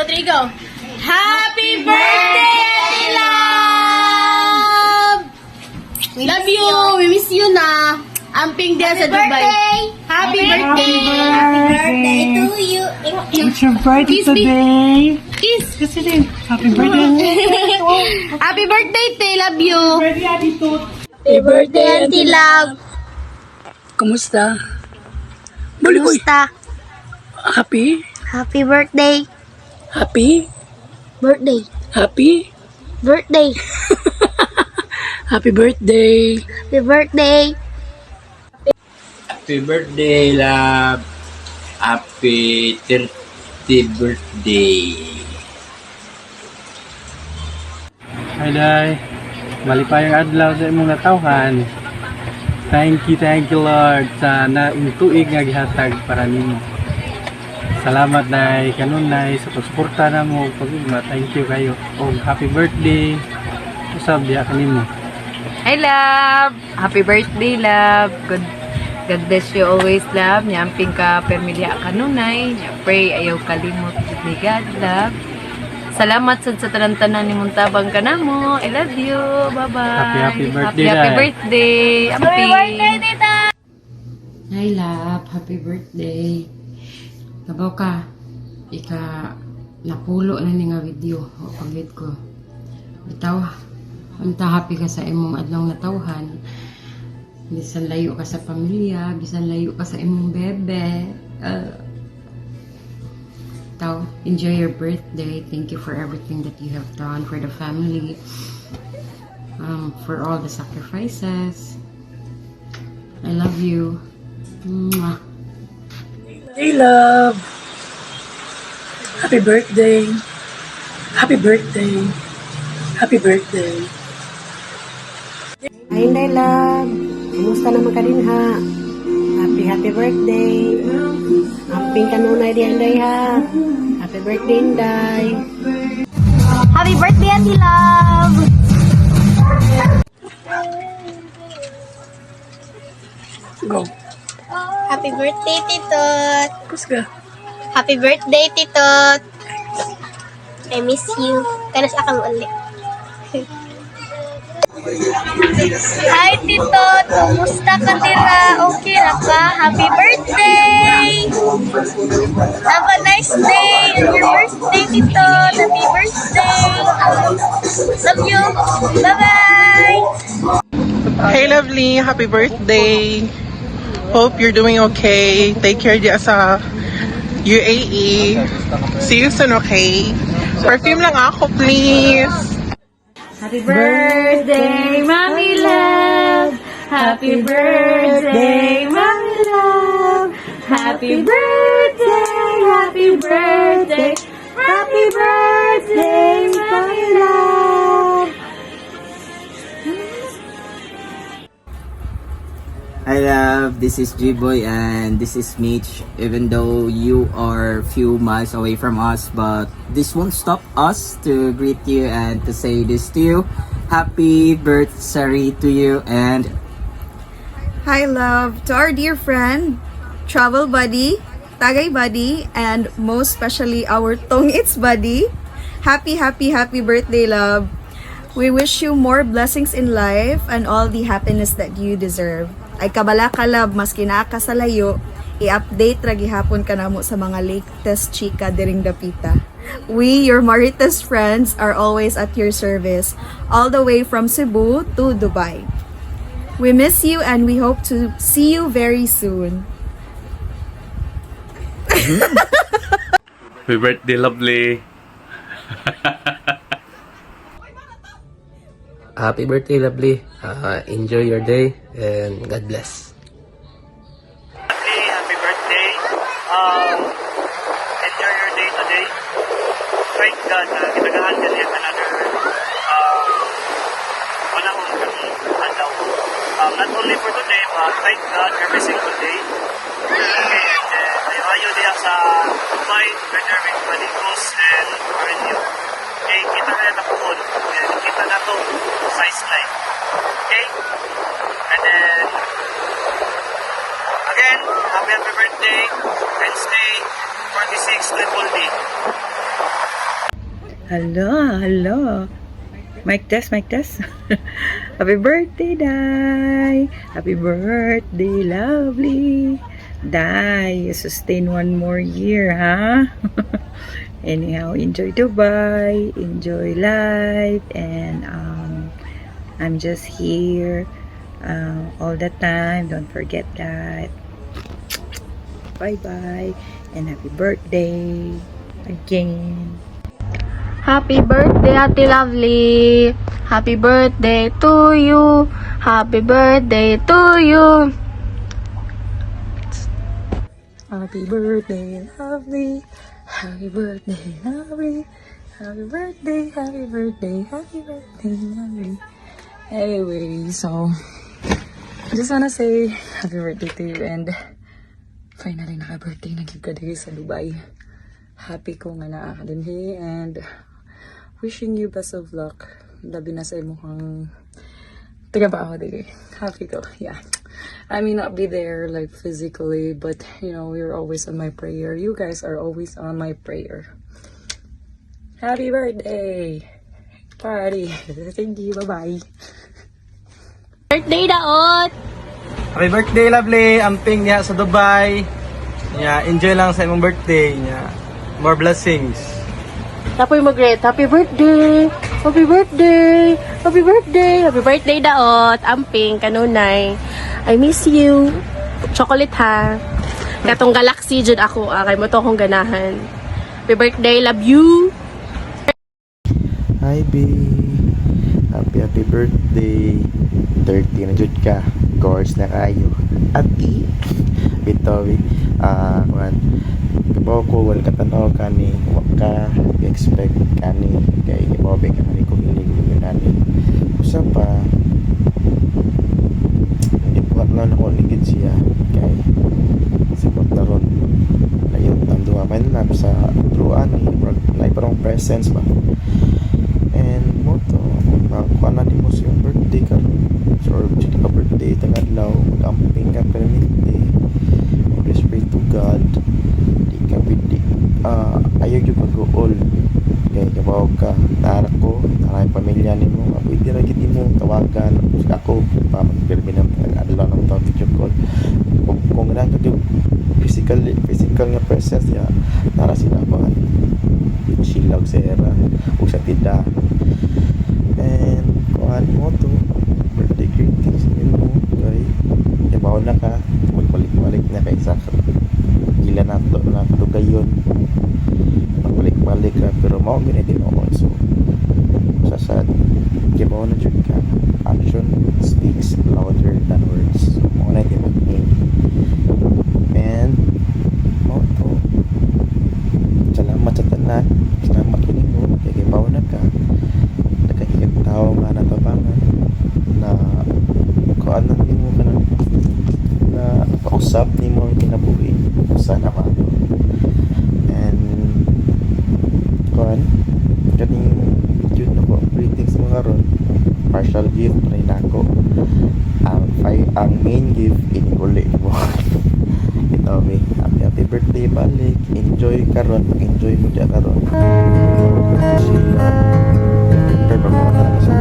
2, 3, go! Happy birthday, love! We love you! We miss you na! Amping dia sa Dubai. Happy birthday! Happy birthday to you. It's your birthday Kiss me. today. Kiss! Kasi din. Happy birthday. Happy birthday, te! Love you! Birthday, attitude. Happy birthday, Auntie Love. Kumusta? Balik ko. Kumusta? Happy? Happy birthday. Happy? Birthday. Happy? Birthday. Happy birthday. Happy birthday. Happy birthday, love. Happy 30th birthday. Hi, Day. Bali pa yung adlaw sa imong natawhan. Thank you, Lord, sa tuig nga gihatag para nimo. Salamat, Day. Kanunay sa pagsuporta na mo pag-igma. Thank you kayo. Oh, happy birthday. Usab diya kanimo. Hi, love! Happy birthday, love! God bless you always, love. Nyamping ka, permilya kanunay. Pray, ayaw kalimot ni God, love. Salamat sa tanan-tanan ni Muntabang ka na mo. I love you. Bye-bye. Happy birthday, Happy Day. birthday. Happy birthday, Tita! Hi, love. Happy birthday. Tabaw ka. Ika napulo na ni nga video o paglit ko. Bitaw, anta happy ka sa imong adlaw natawhan. Bisan layo ka sa pamilya, bisan layo ka sa imong bebe. Bitaw, enjoy your birthday. Thank you for everything that you have done for the family. For all the sacrifices. I love you. Mwah. Hey, love. Happy birthday. Happy birthday. Happy birthday. Hi, Inday Love. Kumusta naman ka din, ha? Happy birthday. Happy kanunay di, Inday, ha? Happy birthday, Inday. Happy birthday, Auntie Love. Go. Happy birthday, Titot. Kusga. Happy birthday, Titot. I miss you. Kanas akang uli. Hi, Titot. Kumusta ka tira? Okay na ka? Happy birthday! Have a nice day on your birthday, Titot. Happy birthday! Love you. Bye-bye! Hey, lovely. Happy birthday. Hope you're doing okay. Take care diya sa UAE. See you soon, okay? Perfume lang ako, please. Happy birthday, Mommy Love! Happy birthday, Mommy Love! Happy birthday, happy birthday, happy birthday, Mommy Love! Hi, love. This is G-Boy and this is Mitch. Even though you are few miles away from us, but this won't stop us to greet you and to say this to you. Happy birthday to you and Hi, love, to our dear friend, travel buddy, tagay buddy, and most especially our Tong-Its buddy. Happy birthday, love. We wish you more blessings in life and all the happiness that you deserve. Ay kabala ka, love, maski naa ka sa layo, i-update ra gihapon ka namo sa mga latest chika diring dapita. We, your Marites friends, are always at your service, all the way from Cebu to Dubai. We miss you and we hope to see you very soon. Happy birthday, lovely. Happy birthday, lovely. Enjoy your day and God bless. Happy birthday. Enjoy your day today. Thank God na kitagahandle yung another panahon kami adlaw. Not only for today, but thank God every single day. Okay, and ayo diya sa Dubai, together with Balikos and Arenio. Okay, kita na napuhon. Kita na to size line. Okay? And then, again, happy birthday, Wednesday, 46 Triple D. Hello. Mic test. Happy birthday, Dai. Happy birthday, lovely. Dai, sustain one more year, huh? Anyhow, enjoy Dubai, enjoy life, and I'm just here all the time. Don't forget that. Bye-bye, and happy birthday again. Happy birthday, Ate Lovely. Happy birthday to you. Happy birthday to you. Happy birthday, lovely. Happy birthday, lovely. Happy birthday, happy birthday, happy birthday, lovely. Anyway, so I just wanna say happy birthday to you, and finally naka-birthday na gyud ka diri sa Dubai. Happy ko nga naa ka dinhi, and wishing you best of luck. Labi na sa imong trabaho diri. Happy ko, yeah. I may not be there like physically, but you know, you're always on my prayer. You guys are always on my prayer. Happy birthday! Party! Thank you, bye-bye. Birthday, Daot. Happy birthday, lovely. Amping niya sa Dubai. Yeah, enjoy lang sa imong birthday niya. More blessings. Tapoy Magret, happy birthday! Happy birthday! Happy birthday! Happy birthday, Daot! Amping, kanunay. I miss you. Chocolate, ha? Katong galaxy dyan ako, kay mo to akong ganahan. Happy birthday, love you! Hi, B. Happy birthday. 30 na jud ka. Course na kayo. Ati. Bitawi. Kuan. Kabaw ko, wala ka tanaw ka ni. Wak ka. Expect ka ni. Kaya ibawi ka na ni kung hilig mo na ni. Usa pa. Hindi po na ako ligid siya. Kaya sipot na ron. Layo ang duwa. May na sa truan ni. Like parang presence ba. And mo to, kuha na din mo sa yung birthday ka, or ka birthday, tangadlaw, mag-amping ka permanente, always pray to God, di ka pwede, ayaw yung mag-all, kaya kabaw ka, narak ko, naray pamilya ni mo, pwede rin mo tawagan, ako, pa mag-permanent, nag-adlaw ng tawag video call, kung ganang ka yung physical nga presence, ya, nara sila mga silag sa era, o sa tida. And kuhan mo to, birthday greetings mo, kay ibaw na ka, magbalik-balik na kay sa gila na to na tugayon, magbalik-balik ka, pero mao ginitin ako, so sasad ibaw na jud ka, action speaks louder than words, so mao na din mag-aim. And mao to, salamat sa tanan, salamat kini mo, kay ibaw na ka, nakahigang tao nga natabangan na kuan na mo ka na pausap ni mo ang kinabuhi sana ka. And kuan kaning video na ko greetings mo karon, partial gift rin ako, ang main gift iniguli mo. Ito may happy birthday balik, enjoy karon, enjoy mo dyan karon. Sila, prepare pa mo na sa